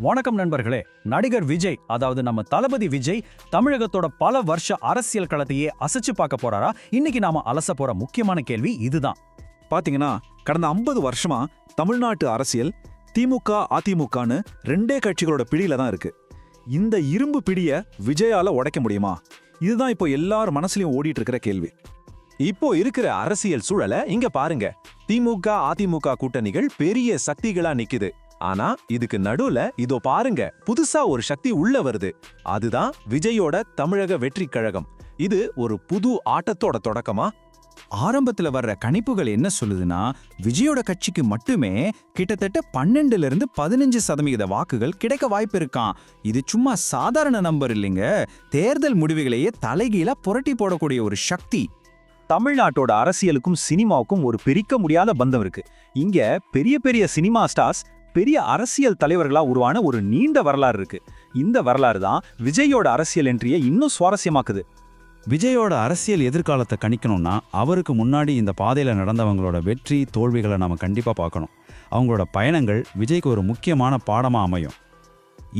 வணக்கம் நண்பர்களே. நடிகர் விஜய், அதாவது நம்ம தளபதி விஜய், தமிழகத்தோட பல வருஷ அரசியல் களத்தையே அசைச்சு பார்க்க போறாரா? இன்னைக்கு நாம அலச போற முக்கியமான கேள்வி இதுதான். பாத்தீங்கன்னா கடந்த 50 வருஷமா தமிழ்நாட்டு அரசியல் திமுக அதிமுகன்னு ரெண்டே கட்சிகளோட பிடியில தான் இருக்கு. இந்த இரும்பு பிடிய விஜயால உடைக்க முடியுமா? இதுதான் இப்போ எல்லார் மனசுலயும் ஓடிட்டு இருக்கிற கேள்வி. இப்போ இருக்கிற அரசியல் சூழலை இங்க பாருங்க. திமுக அதிமுக கூட்டணிகள் பெரிய சக்திகளா நிக்குது. ஆனா இதுக்கு நடுவுல இதோ பாருங்க, புதுசா ஒரு சக்தி உள்ள வருது. அதுதான் விஜயோட தமிழக வெற்றி கழகம். இது ஒரு புது ஆட்டத்தோட தொடக்கமா? ஆரம்பத்துல வர்ற கணிப்புகள் என்ன சொல்லுதுன்னா, விஜயோட கட்சிக்கு மட்டுமே கிட்டத்தட்ட 12% வாக்குகள் கிடைக்க வாய்ப்பு இருக்காம். இது சும்மா சாதாரண நம்பர் இல்லைங்க, தேர்தல் முடிவுகளையே தலைகீழா புரட்டி போடக்கூடிய ஒரு சக்தி. தமிழ்நாட்டோட அரசியலுக்கும் சினிமாவுக்கும் ஒரு பிரிக்க முடியாத பந்தம் இருக்கு. இங்க பெரிய பெரிய சினிமா ஸ்டார்ஸ் பெரிய அரசியல் தலைவர்களா உருவான ஒரு நீண்ட வரலாறு இருக்கு. இந்த வரலாறு தான் விஜயோட அரசியல் என்ட்ரியை இன்னும் சுவாரஸ்யமாக்குது. விஜயோட அரசியல் எதிர்காலத்தை கணிக்கணும்னா அவருக்கு முன்னாடி இந்த பாதையில நடந்தவங்களோட வெற்றி தோல்விகளை நாம கண்டிப்பா பார்க்கணும். அவங்களோட பயணங்கள் விஜய்க்கு ஒரு முக்கியமான பாடமா அமையும்.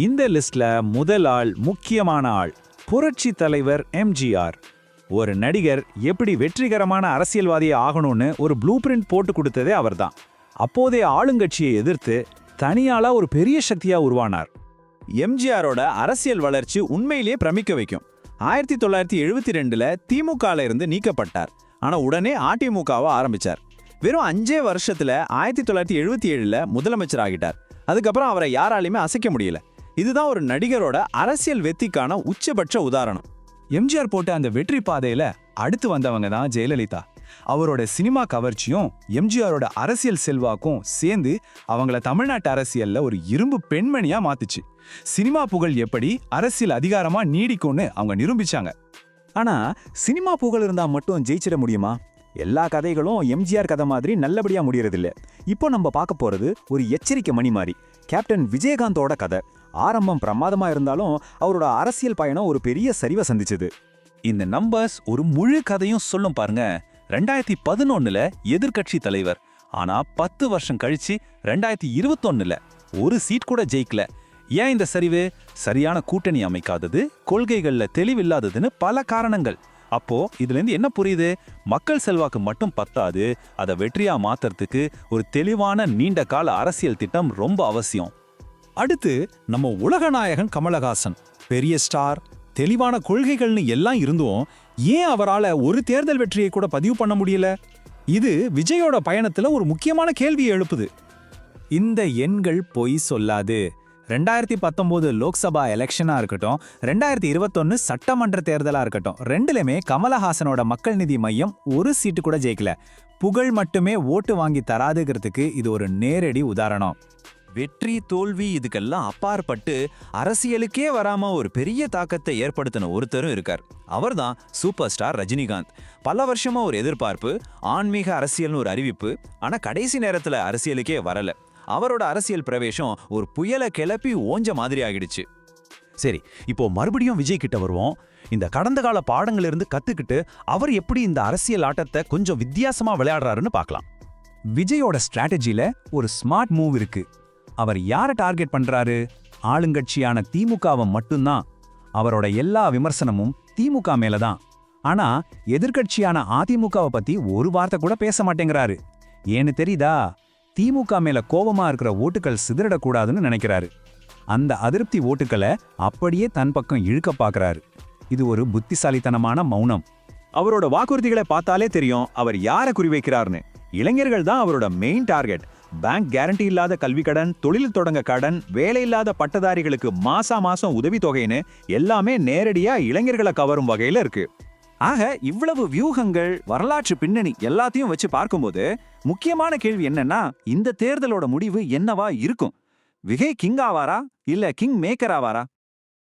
இந்த லிஸ்ட்ல முதல் ஆள், முக்கியமான ஆள், புரட்சி தலைவர் எம்ஜிஆர். ஒரு நடிகர் எப்படி வெற்றிகரமான அரசியல்வாதியை ஆகணும்னு ஒரு ப்ளூ பிரிண்ட் போட்டு கொடுத்ததே அவர்தான். அப்போதைய ஆளுங்கட்சியை எதிர்த்து தனியாளா ஒரு பெரிய சக்தியா உருவானார். எம்ஜிஆரோட அரசியல் வளர்ச்சி உண்மையிலேயே பிரமிக்க வைக்கும். 1972ல திமுகல இருந்து நீக்கப்பட்டார். ஆனா உடனே அதிமுகவை ஆரம்பிச்சார். வெறும் 5 வருஷத்துல 1977ல முதலமைச்சர் ஆகிட்டார். அதுக்கப்புறம் அவரை யாராலையுமே அசைக்க முடியல. இதுதான் ஒரு நடிகரோட அரசியல் வெற்றிக்கான உச்சபட்ச உதாரணம். எம்ஜிஆர் போட்ட அந்த வெற்றி பாதையில அடுத்து வந்தவங்க தான் ஜெயலலிதா. அவரோட சினிமா கவர்ச்சியும் எம்ஜிஆரோட அரசியல் செல்வாக்கும் சேர்ந்து அவங்கள தமிழ்நாட்டு அரசியல்ல ஒரு இரும்பு பெண்மணியா மாத்துச்சு. சினிமா புகழ் எப்படி அரசியல் அதிகாரமா நீடிக்கும்னு அவங்க நிரூபிச்சாங்க. ஆனா சினிமா புகழ் இருந்தா மட்டும் ஜெயிச்சிட முடியுமா? எல்லா கதைகளும் எம்ஜிஆர் கதை மாதிரி நல்லபடியா முடியறதில்ல. இப்போ நம்ம பார்க்க போறது ஒரு எச்சரிக்கை மணி மாதிரி. கேப்டன் விஜயகாந்தோட கதை. ஆரம்பம் பிரமாதமா இருந்தாலும் அவரோட அரசியல் பயணம் ஒரு பெரிய சரிவை சந்திச்சது. இந்த நம்பர்ஸ் ஒரு முழு கதையும் சொல்லும் பாருங்க. 2011ல எதிர்க்கட்சி தலைவர். ஆனா 10 வருஷம் கழிச்சு 2021ல ஒரு சீட் கூட ஜெயிக்கல. ஏன் இந்த சரிவு? சரியான கூட்டணி அமைக்காதது, கொள்கைகள்ல தெளிவில்லாததுன்னு பல காரணங்கள். அப்போ இதுல இருந்து என்ன புரியுது? மக்கள் செல்வாக்கு மட்டும் பத்தாது, அதை வெற்றியா மாத்துறதுக்கு ஒரு தெளிவான நீண்ட கால அரசியல் திட்டம் ரொம்ப அவசியம். அடுத்து நம்ம உலகநாயகன் கமலஹாசன். பெரிய ஸ்டார், தெளிவான கொள்கைகள்னு எல்லாம் இருந்தும் ஏன் அவரால் ஒரு தேர்தல் வெற்றியை கூட பதிவு பண்ண முடியல? இது விஜயோட பயணத்துல ஒரு முக்கியமான கேள்வியை எழுப்புது. இந்த எண்கள் பொய் சொல்லாது. 2019 லோக்சபா எலெக்ஷனா இருக்கட்டும், 2021 சட்டமன்ற தேர்தலா இருக்கட்டும், ரெண்டுலயுமே கமலஹாசனோட மக்கள் நீதி மையம் ஒரு சீட்டு கூட ஜெயிக்கல. புகழ் மட்டுமே ஓட்டு வாங்கி தராதுங்கிறதுக்கு இது ஒரு நேரடி உதாரணம். வெற்றி தோல்வி இதுக்கெல்லாம் அப்பாற்பட்டு அரசியலுக்கே வராம ஒரு பெரிய தாக்கத்தை ஏற்படுத்தின ஒருத்தரும் இருக்கார். அவர்தான் சூப்பர் ஸ்டார் ரஜினிகாந்த். பல வருஷமா ஒரு எதிர்பார்ப்பு, ஆன்மீக அரசியல்னு ஒரு அறிவிப்பு. ஆனா கடைசி நேரத்துல அரசியலுக்கே வரல. அவரோட அரசியல் பிரவேசம் ஒரு புயலை கிளப்பி ஓஞ்ச மாதிரி ஆகிடுச்சு. சரி, இப்போ மறுபடியும் விஜய் கிட்ட வருவோம். இந்த கடந்த கால பாடங்களிலிருந்து கத்துக்கிட்டு அவர் எப்படி இந்த அரசியல் ஆட்டத்தை கொஞ்சம் வித்தியாசமா விளையாடுறாருன்னு பார்க்கலாம். விஜயோட ஸ்ட்ராட்டஜில ஒரு ஸ்மார்ட் மூவ் இருக்கு. அவர் யாரை டார்கெட் பண்றாரு? ஆளுங்கட்சியான திமுகவை மட்டும்தான். அவரோட எல்லா விமர்சனமும் திமுக மேலதான். ஆனா எதிர்கட்சியான அதிமுகவை பத்தி ஒரு வார்த்தை கூட பேச மாட்டேங்கிறாரு. ஏன்னு தெரியுதா? திமுக மேல கோபமா இருக்கிற ஓட்டுகள் சிதறடக்கூடாதுன்னு நினைக்கிறாரு. அந்த அதிருப்தி ஓட்டுக்களை அப்படியே தன் பக்கம் இழுக்க பாக்குறாரு. இது ஒரு புத்திசாலித்தனமான மௌனம். அவரோட வாக்குறுதிகளை பார்த்தாலே தெரியும் அவர் யாரை குறிவைக்கிறார்னு. இளைஞர்கள் தான் அவரோட மெயின் டார்கெட். பேங்க் கேரண்டி இல்லாத கல்வி கடன், தொழில் தொடங்க கடன், வேலையில்லாத பட்டதாரிகளுக்கு மாசம் உதவித்தொகைன்னு எல்லாமே நேரடியா இளைஞர்களை கவரும் வகையில இருக்கு. ஆக இவ்வளவு வியூகங்கள், வரலாற்று பின்னணி எல்லாத்தையும் வச்சு பார்க்கும்போது முக்கியமான கேள்வி என்னன்னா, இந்த தேர்தலோட முடிவு என்னவா இருக்கும்? விஜய் கிங் ஆவாரா இல்ல கிங் மேக்கர் ஆவாரா?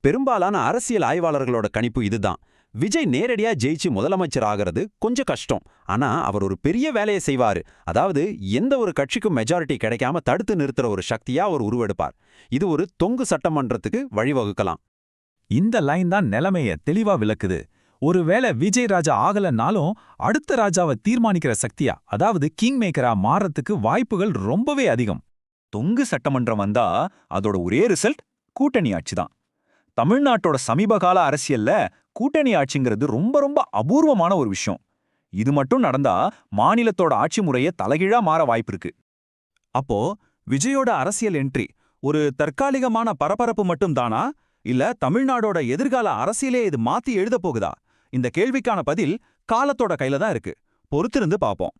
பெரும்பாலான அரசியல் ஆய்வாளர்களோட கணிப்பு இதுதான். விஜய் நேரடியா ஜெயிச்சு முதலமைச்சர் ஆகிறது கொஞ்சம் கஷ்டம். ஆனா அவர் ஒரு பெரிய வேலையை செய்வாரு. அதாவது எந்த ஒரு கட்சிக்கும் மெஜாரிட்டி கிடைக்காம தடுத்து நிறுத்துற ஒரு சக்தியா அவர் உருவெடுப்பார். இது ஒரு தொங்கு சட்டமன்றத்துக்கு வழிவகுக்கலாம். இந்த லைன் தான் நிலைமைய தெளிவா விளக்குது. ஒருவேளை விஜய் ராஜா ஆகலன்னாலும் அடுத்த ராஜாவை தீர்மானிக்கிற சக்தியா, அதாவது கிங் மேக்கரா மாறத்துக்கு வாய்ப்புகள் ரொம்பவே அதிகம். தொங்கு சட்டமன்றம் வந்தா அதோட ஒரே ரிசல்ட் கூட்டணி ஆட்சி தான். தமிழ்நாட்டோட சமீபகால அரசியல்ல கூட்டணி ஆட்சிங்கிறது ரொம்ப ரொம்ப அபூர்வமான ஒரு விஷயம். இது மட்டும் நடந்தா மாநிலத்தோட ஆட்சி முறையே தலைகீழா மாற வாய்ப்பிருக்கு. அப்போ விஜயோட அரசியல் என்ட்ரி ஒரு தற்காலிகமான பரபரப்பு மட்டும் தானா, இல்ல தமிழ்நாடோட எதிர்கால அரசியலே இது மாத்தி எழுதப் போகுதா? இந்த கேள்விக்கான பதில் காலத்தோட கையில தான் இருக்கு. பொறுத்திருந்து பாப்போம்.